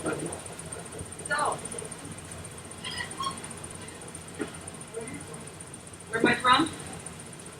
So, where am I from?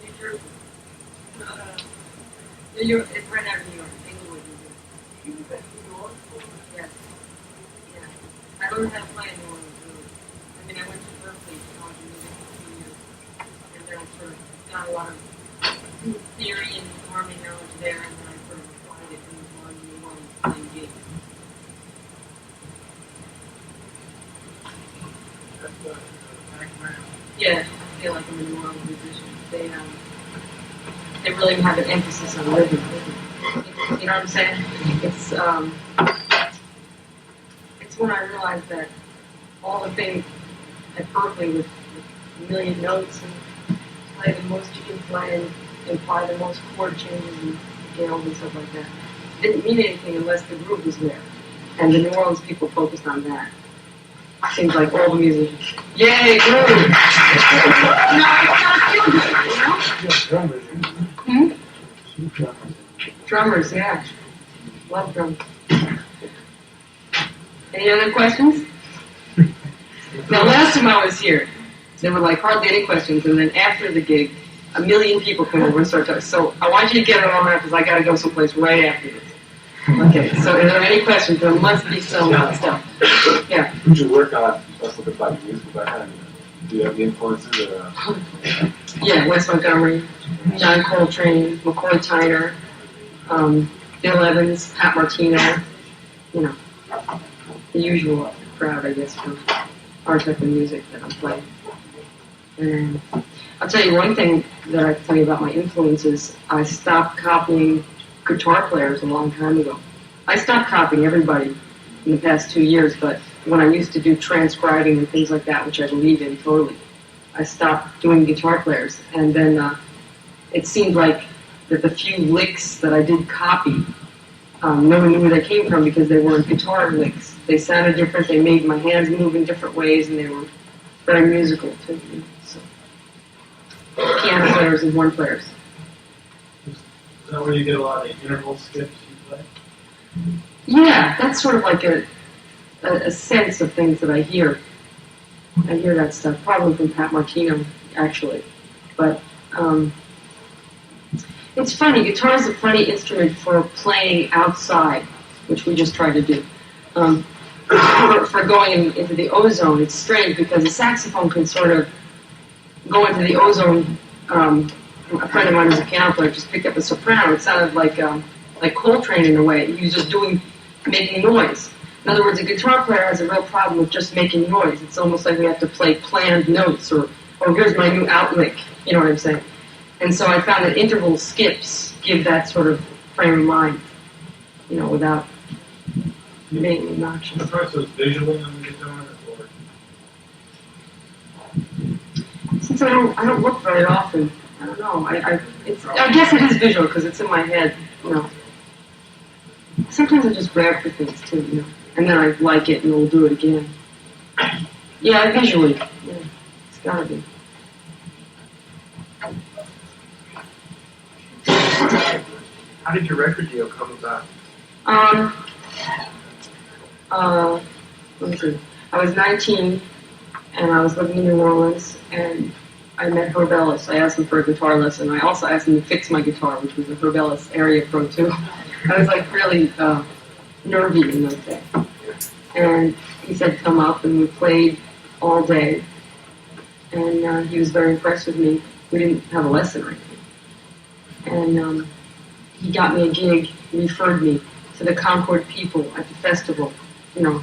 New Jersey. It's right out of New York, Englewood, New York. Yes. Yeah. I learned how to play in New Orleans, really. I mean, I went to Berkeley college of music for 2 years, and then I sort of got a lot of theory and farming knowledge there, and then I sort of applied it in New Orleans playing gigs. Yeah, I feel like I'm a New Orleans musician. They really have an emphasis on rhythm. You know what I'm saying? It's when I realized that all the things at Berkeley with a million notes and play the most you can play and imply the most chord changes and scales and stuff like that didn't mean anything unless the groove was there. And the New Orleans people focused on that. Seems like all the musicians. Yay, groove! No, it's not feel good, you know? Drummers, yeah. Love drums. Any other questions? Now, last time I was here, there were like hardly any questions, and then after the gig, 1 million people come over and start talking. So I want you to get it all out because I got to go someplace right after this. Okay, so are there any questions? There must be some stuff. Yeah. Who'd you work on? Let's look about your musical background. Do you have any influences? Yeah, Wes Montgomery, John Coltrane, McCoy Tyner, Bill Evans, Pat Martino, you know, the usual crowd, I guess, for our type of music that I'm playing. And I'll tell you one thing that I can tell you about my influences. I stopped copying guitar players a long time ago. I stopped copying everybody in the past 2 years, but when I used to do transcribing and things like that, which I believe in totally, I stopped doing guitar players. And then it seemed like that the few licks that I did copy, no one knew where they came from because they weren't guitar licks. They sounded different, they made my hands move in different ways, and they were very musical too. So, piano players and horn players. Is that where you get a lot of interval skips you play? Yeah, that's sort of like a sense of things that I hear. I hear that stuff, probably from Pat Martino, actually. But it's funny, guitar is a funny instrument for playing outside, which we just tried to do. For going into the ozone, it's strange because a saxophone can sort of go into the ozone. A friend of mine who's a piano player just picked up a soprano. It sounded like Coltrane in a way. He was just making noise. In other words, a guitar player has a real problem with just making noise. It's almost like we have to play planned notes or here's my new outlick. You know what I'm saying? And so I found that interval skips give that sort of frame of mind, you know, without being obnoxious. The process visually on the guitar, or since I don't look very often, I don't know. I guess it is visual because it's in my head, you know. Sometimes I just grab for things too, you know, and then I like it and we'll do it again. Yeah, visually. Yeah, it's gotta be. how did your record deal come about? Let me see. I was 19 and I was living in New Orleans and I met Herb Ellis. I asked him for a guitar lesson. I also asked him to fix my guitar, which was a Herb Ellis Area Pro 2. I was like really nervy in those days. And he said, come up, and we played all day. And he was very impressed with me. We didn't have a lesson or anything. And he got me a gig, referred me to the Concord people at the festival, you know,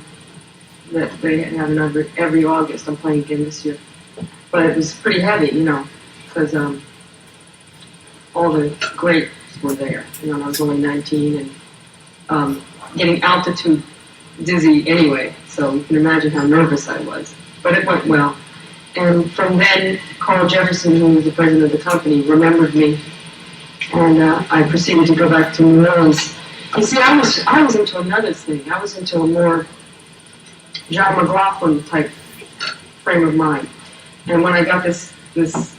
that they have every August. I'm playing again this year. But it was pretty heavy, you know, because all the greats were there. You know, I was only 19 and getting altitude dizzy anyway, so you can imagine how nervous I was. But it went well. And from then, Carl Jefferson, who was the president of the company, remembered me, and I proceeded to go back to New Orleans. You see, I was into another thing. I was into a more John McLaughlin type frame of mind. And when I got this, it was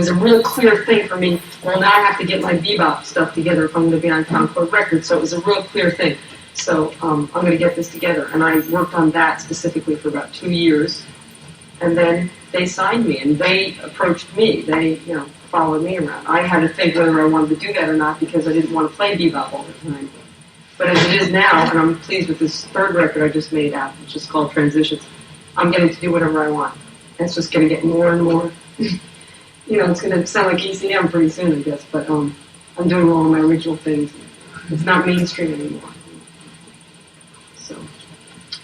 a real clear thing for me. Well, now I have to get my bebop stuff together if I'm going to be on Concord Records. So it was a real clear thing. So I'm going to get this together. And I worked on that specifically for about 2 years. And then they signed me, and they approached me. They, followed me around. I had to think whether I wanted to do that or not because I didn't want to play bebop all the time. But as it is now, and I'm pleased with this third record I just made out, which is called Transitions, I'm getting to do whatever I want. And it's just going to get more and more. It's going to sound like ECM pretty soon, I guess, but I'm doing all my original things. It's not mainstream anymore. So,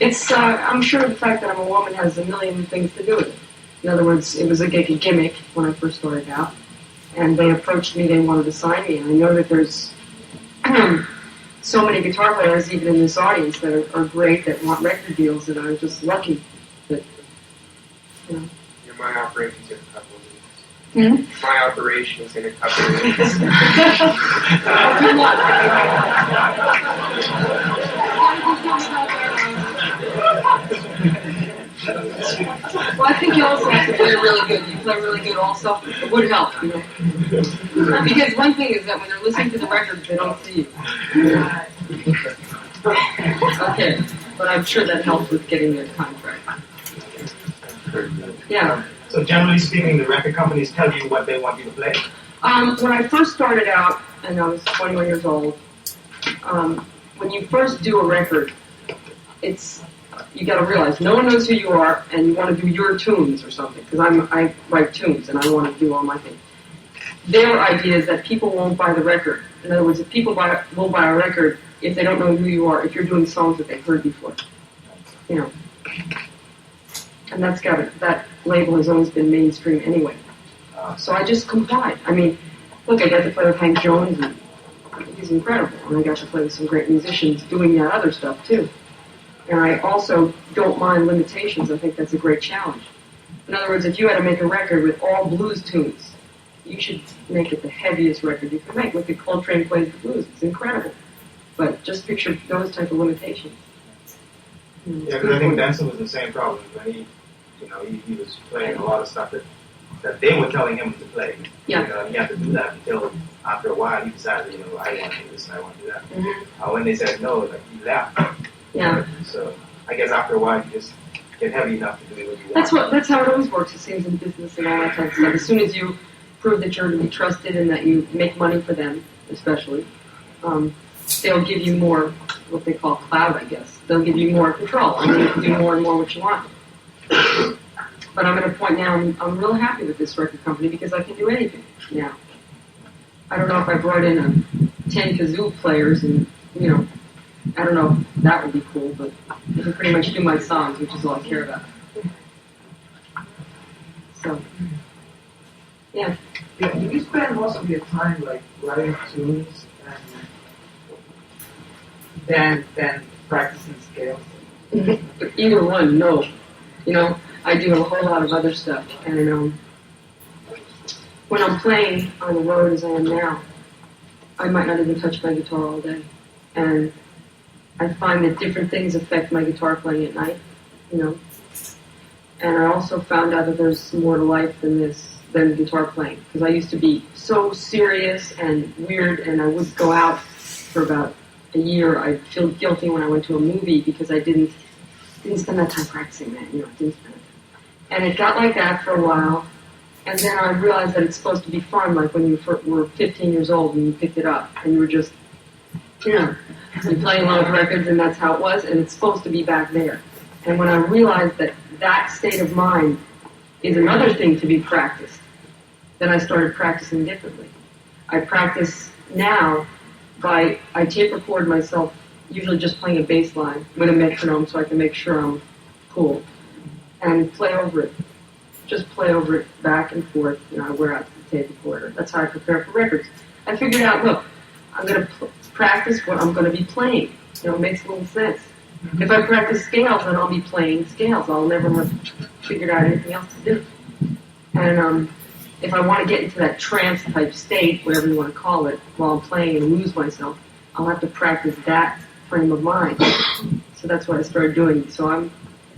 it's, I'm sure the fact that I'm a woman has a million things to do with it. In other words, it was a gimmick when I first started out, and they approached me, they wanted to sign me, and I know that there's so many guitar players, even in this audience, that are great, that want record deals, and I'm just lucky that, Yeah, my operation's in a couple of weeks. My operation's in a couple of weeks. Good luck. Well, I think you also have to play really good. You play really good also. It would help, Because one thing is that when they're listening to the records, they don't see you. Okay, but I'm sure that helps with getting their contract. Yeah. So generally speaking, the record companies tell you what they want you to play? When I first started out, and I was 21 years old, when you first do a record, you got to realize no one knows who you are, and you want to do your tunes or something. Because I write tunes, and I want to do all my things. Their idea is that people won't buy the record. In other words, if people will buy a record if they don't know who you are, if you're doing songs that they've heard before, And that label has always been mainstream anyway. So I just complied. I mean, look, I got to play with Hank Jones, and he's incredible. And I got to play with some great musicians doing that other stuff, too. And I also don't mind limitations. I think that's a great challenge. In other words, if you had to make a record with all blues tunes, you should make it the heaviest record you can make. Look at Coltrane Plays the Blues. It's incredible. But just picture those type of limitations. Yeah, because I think Benson was the same problem. When he was playing a lot of stuff that they were telling him to play. Yeah. He had to do that until after a while he decided, I want to do this and I want to do that. Mm-hmm. When they said no, he left. Yeah. So I guess after a while you just get heavy enough to do what you want. That's how it always works, it seems, in business and all that kind of stuff. As soon as you prove that you're to be trusted and that you make money for them, especially, they'll give you more, what they call clout, I guess. They'll give you more control, and you can do more and more what you want. But I'm at a point now, I'm real happy with this record company because I can do anything now. I don't know if I brought in 10 kazoo players and, I don't know if that would be cool, but I can pretty much do my songs, which is all I care about. So, yeah. Do you spend most of your time writing tunes and then practicing scales? Either one, no. I do a whole lot of other stuff, and when I'm playing on the road as I am now, I might not even touch my guitar all day, and I find that different things affect my guitar playing at night, And I also found out that there's more to life than guitar playing, because I used to be so serious and weird, and I would go out for about a year. I'd feel guilty when I went to a movie because I didn't spend that time practicing, man. Didn't spend it. And it got like that for a while, and then I realized that it's supposed to be fun, like when you were 15 years old and you picked it up, and you were just, you're playing a lot of records, and that's how it was, and it's supposed to be back there. And when I realized that state of mind is another thing to be practiced, then I started practicing differently. I practice now I tape record myself, usually just playing a bass line with a metronome so I can make sure I'm cool, and play over it. Just play over it back and forth. I wear out the tape recorder. That's how I prepare for records. I figured out, look, I'm going to practice what I'm going to be playing. It makes a little sense. If I practice scales, then I'll be playing scales. I'll never have figured out anything else to do. And if I want to get into that trance-type state, whatever you want to call it, while I'm playing and lose myself, I'll have to practice that frame of mind. So that's what I started doing. So I'm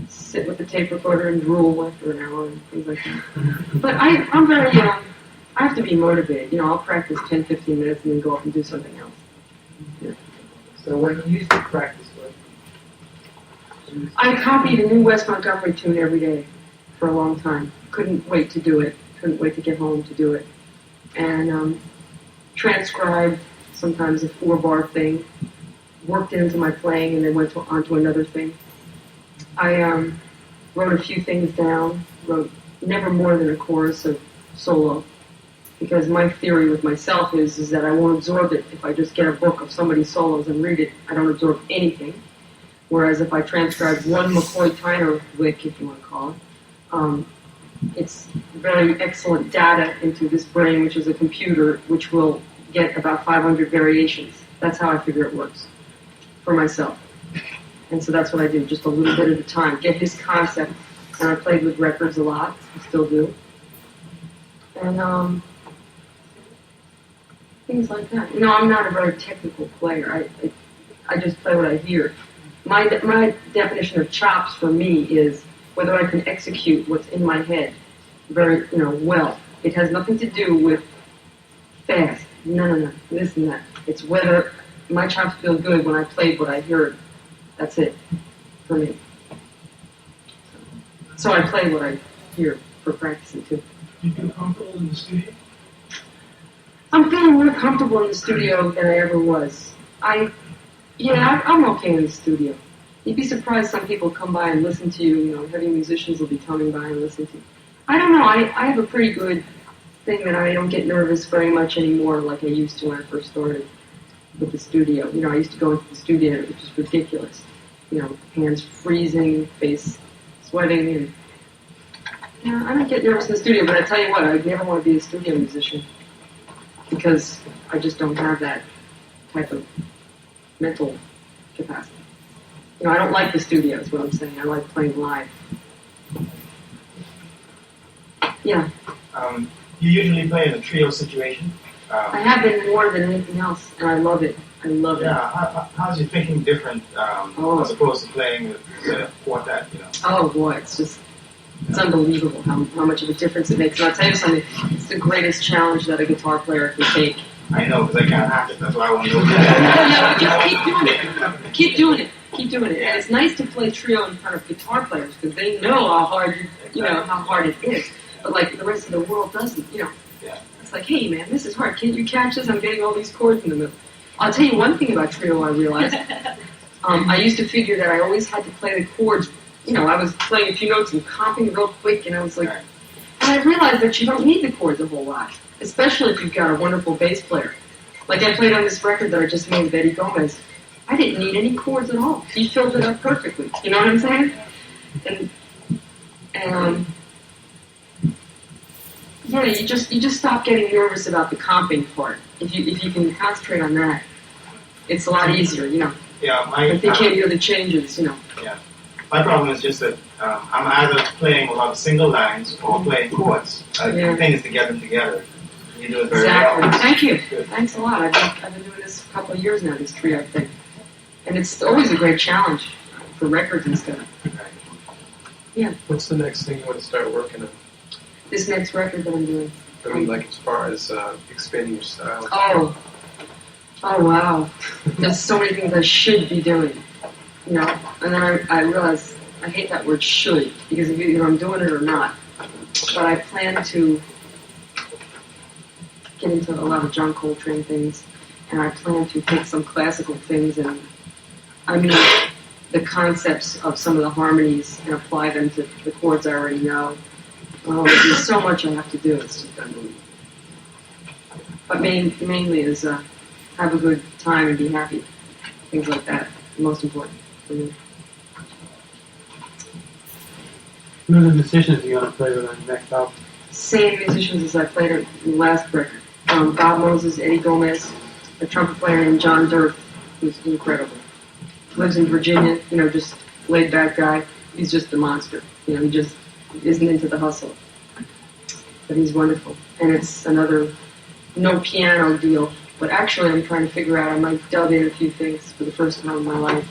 sit with the tape recorder and drool after an hour and things like that. But I'm very, I have to be motivated. I'll practice 10, 15 minutes and then go off and do something else. Yeah. So when you used to practice I copied a new West Montgomery tune every day for a long time. Couldn't wait to do it. Couldn't wait to get home to do it. And transcribed sometimes a 4-bar thing, worked it into my playing, and then went on to another thing. I wrote a few things down, wrote never more than a chorus of solo, because my theory with myself is that I won't absorb it. If I just get a book of somebody's solos and read it, I don't absorb anything. Whereas if I transcribe one McCoy Tyner lick, if you want to call it, it's very excellent data into this brain, which is a computer, which will get about 500 variations. That's how I figure it works for myself. And so that's what I do, just a little bit at a time. Get his concept. And I played with records a lot. I still do. And things like that. You know, I'm not a very technical player. I just play what I hear. My definition of chops for me is whether I can execute what's in my head very, well. It has nothing to do with fast. No, this and that. It's whether my chops feel good when I played what I heard. That's it for me. So I play what I hear for practicing too. You feel comfortable in the studio? I'm feeling more comfortable in the studio than I ever was. I'm okay in the studio. You'd be surprised some people come by and listen to you, heavy musicians will be coming by and listen to you. I don't know, I have a pretty good thing that I don't get nervous very much anymore like I used to when I first started with the studio. I used to go into the studio, which is ridiculous. Hands freezing, face sweating, and I don't get nervous in the studio, but I tell you what, I'd never want to be a studio musician because I just don't have that type of mental capacity. I don't like the studio, is what I'm saying. I like playing live. Yeah. You usually play in a trio situation. I have been more than anything else, and I love it. I love it. Yeah. How's your thinking different as opposed to playing with a quartet? Oh boy, it's unbelievable how much of a difference it makes. And I'll tell you something. It's the greatest challenge that a guitar player can take. I know, because I can't hack it. That's why I want to know. Just keep doing it. Keep doing it. And it's nice to play trio in front of guitar players because they know how hard how hard it is. But like the rest of the world doesn't. Yeah. It's like, hey man, this is hard. Can't you catch this? I'm getting all these chords in the middle. I'll tell you one thing about trio I realized. I used to figure that I always had to play the chords. I was playing a few notes and comping real quick, and I was like, and I realized that you don't need the chords a whole lot, especially if you've got a wonderful bass player. Like I played on this record that I just made with Eddie Gomez. I didn't need any chords at all. He filled it up perfectly. You know what I'm saying? And you just stop getting nervous about the comping part. If you can concentrate on that, it's a lot easier. Yeah. If they can't hear the changes, Yeah. My problem is just that I'm either playing a lot of single lines or playing chords. The thing is to get them together. You do it very exactly. well. Thank you. Good. Thanks a lot. I've been doing this a couple of years now, this trio thing. And it's always a great challenge for records and stuff. Yeah. What's the next thing you want to start working on? This next record that I'm doing. I mean, like as far as expanding your style. Oh wow. There's so many things I should be doing. And then I realized I hate that word should, because either I'm doing it or not. But I plan to get into a lot of John Coltrane things, and I plan to take some classical things and the concepts of some of the harmonies and apply them to the chords I already know. Oh, there's so much I have to do. It's just unbelievable. But mainly is have a good time and be happy. Things like that. The most important for me. Who are the musicians you want to play with on the next album? Same musicians as I played at the last record. Bob Moses, Eddie Gomez, a trumpet player named John Durth, who's incredible. Lives in Virginia, just laid back guy. He's just a monster. He just isn't into the hustle. But he's wonderful. And it's another no piano deal. But actually I'm trying to figure out, I might dub in a few things for the first time in my life.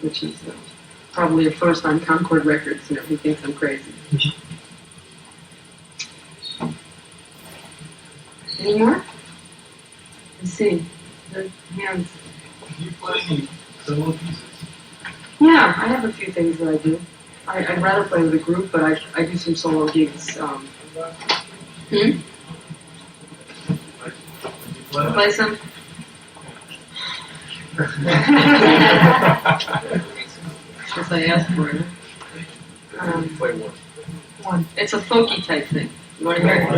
Which is probably a first on Concord Records. He thinks I'm crazy. Any more? Let's see. The hands. Do you play any solo pieces? Yeah, I have a few things that I do. I'd rather play with a group, but I do some solo gigs. Play some? Since I asked for it. Play one. It's a folky type thing. You want to hear it?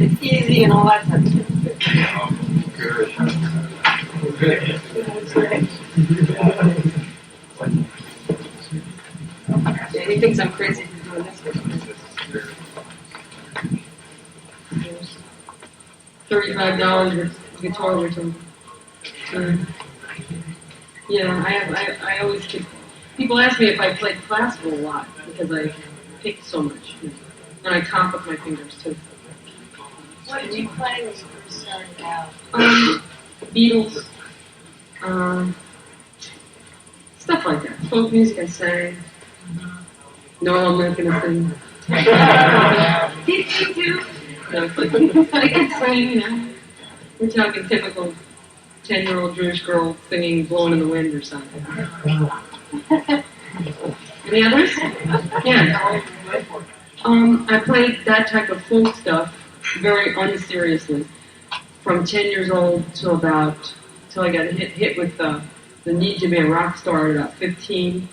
It's easy and all that type of stuff. Yeah, he thinks I'm crazy for doing this. $35 with guitar return. Yeah, I always keep. People ask me if I play classical a lot because I pick so much, and I comp with my fingers too. What did you play when you first started out? Beatles, stuff like that. Folk music I sang. No, I'm not gonna sing. Did you do? No, I can sing, We're talking typical 10-year-old Jewish girl singing "Blowing in the Wind" or something. Any others? Yeah. I played that type of folk stuff very unseriously from 10 years old till I got hit with the need to be a rock star at about 15,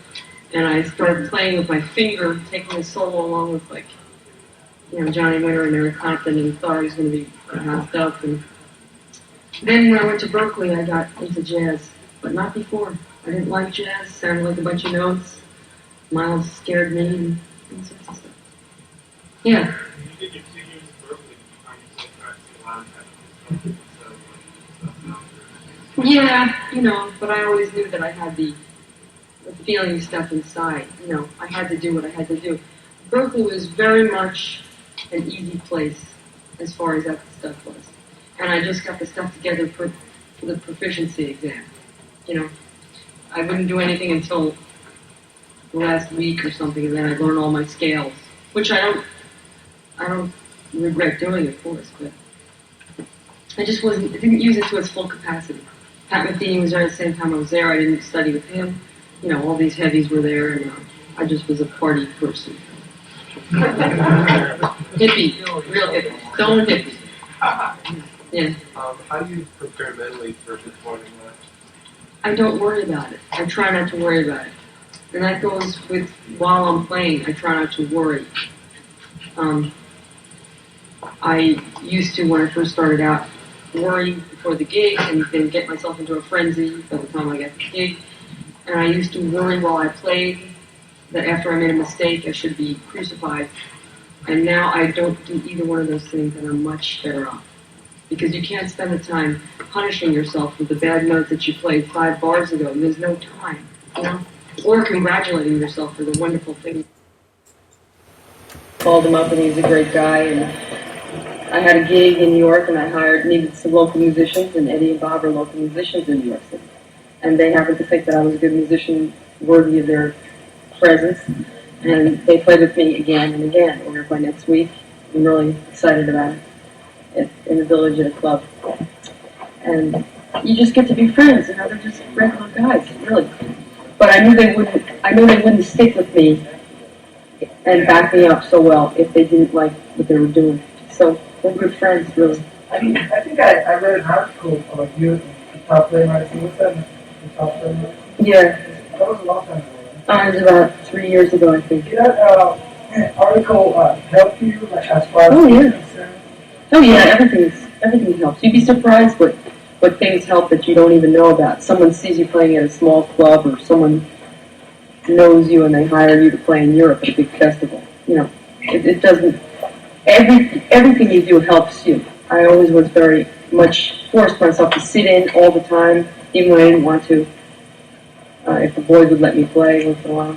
and I started playing with my finger, taking a solo along with Johnny Winter and Eric Clapton, and thought I was going to be hot stuff. And then when I went to Berkeley, I got into jazz, but not before. I didn't like jazz. Sounded like a bunch of notes. Miles scared me and all sorts of stuff. Yeah. You did your 2 years at Berkeley, you find yourself practicing a lot of that. Yeah, but I always knew that I had the feeling stuff inside. I had to do what I had to do. Berkeley was very much an easy place as far as that stuff was. And I just got the stuff together for the proficiency exam. I wouldn't do anything until the last week or something, and then I learned all my scales, which I don't regret doing, of course, but I didn't use it to its full capacity. Pat Metheny was there at the same time I was there. I didn't study with him. All these heavies were there, and I just was a party person. Hippie, real hippie, stone hippie. Yeah. How do you prepare mentally for performing that? I don't worry about it. I try not to worry about it. And that goes with while I'm playing, I try not to worry. I used to, when I first started out, worry before the gig and then get myself into a frenzy by the time I got to the gig. And I used to worry while I played that after I made a mistake, I should be crucified. And now I don't do either one of those things, and I'm much better off. Because you can't spend the time punishing yourself with the bad note that you played 5 bars ago. There's no time, Or congratulating yourself for the wonderful thing. Called him up, and he was a great guy. And I had a gig in New York, and I needed some local musicians, and Eddie and Bob are local musicians in New York City. And they happened to think that I was a good musician, worthy of their presence. And they played with me again and again. We're going to play next week. I'm really excited about it. In the village at a club. And you just get to be friends, they're just regular guys, really. But I knew they wouldn't stick with me and back me up so well if they didn't like what they were doing. So we're good friends, really. I think I read an article about you in the Top Play magazine. What's that? The Top Play magazine? Yeah. That was a long time ago, right? It was about 3 years ago, I think. Did that article help you, like, as far as you're concerned? Oh yeah, everything helps. You'd be surprised what things help that you don't even know about. Someone sees you playing at a small club, or someone knows you and they hire you to play in Europe at a big festival. It doesn't. Everything you do helps you. I always was very much forced myself to sit in all the time, even when I didn't want to. If the boys would let me play once in a while.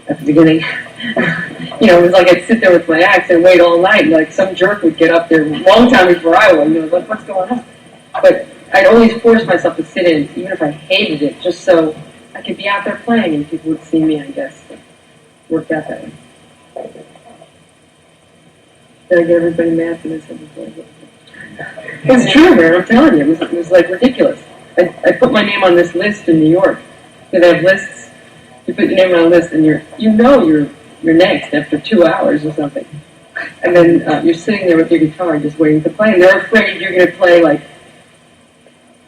At the beginning, it was like I'd sit there with my axe and wait all night. Like some jerk would get up there a long time before I would. What's going on? But I'd always force myself to sit in, even if I hated it, just so I could be out there playing and people would see me. I guess it worked out that way. Did I get everybody mad for this? It was true, man. I'm telling you, it was like ridiculous. I put my name on this list in New York. So they have lists. You put your name on a list, and you're next after 2 hours or something. And then you're sitting there with your guitar just waiting to play, and they're afraid you're going to play like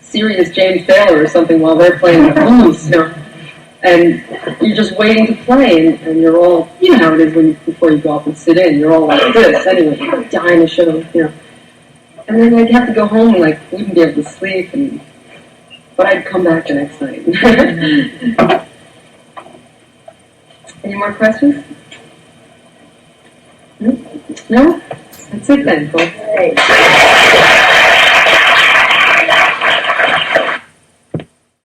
serious James Taylor or something while they're playing the blues, and you're just waiting to play, and you're all, you know how it is before you go off and sit in, you're all like this anyway, you're dying to show, And then I'd have to go home and wouldn't be able to sleep, but I'd come back the next night. Any more questions? No? That's it then, folks.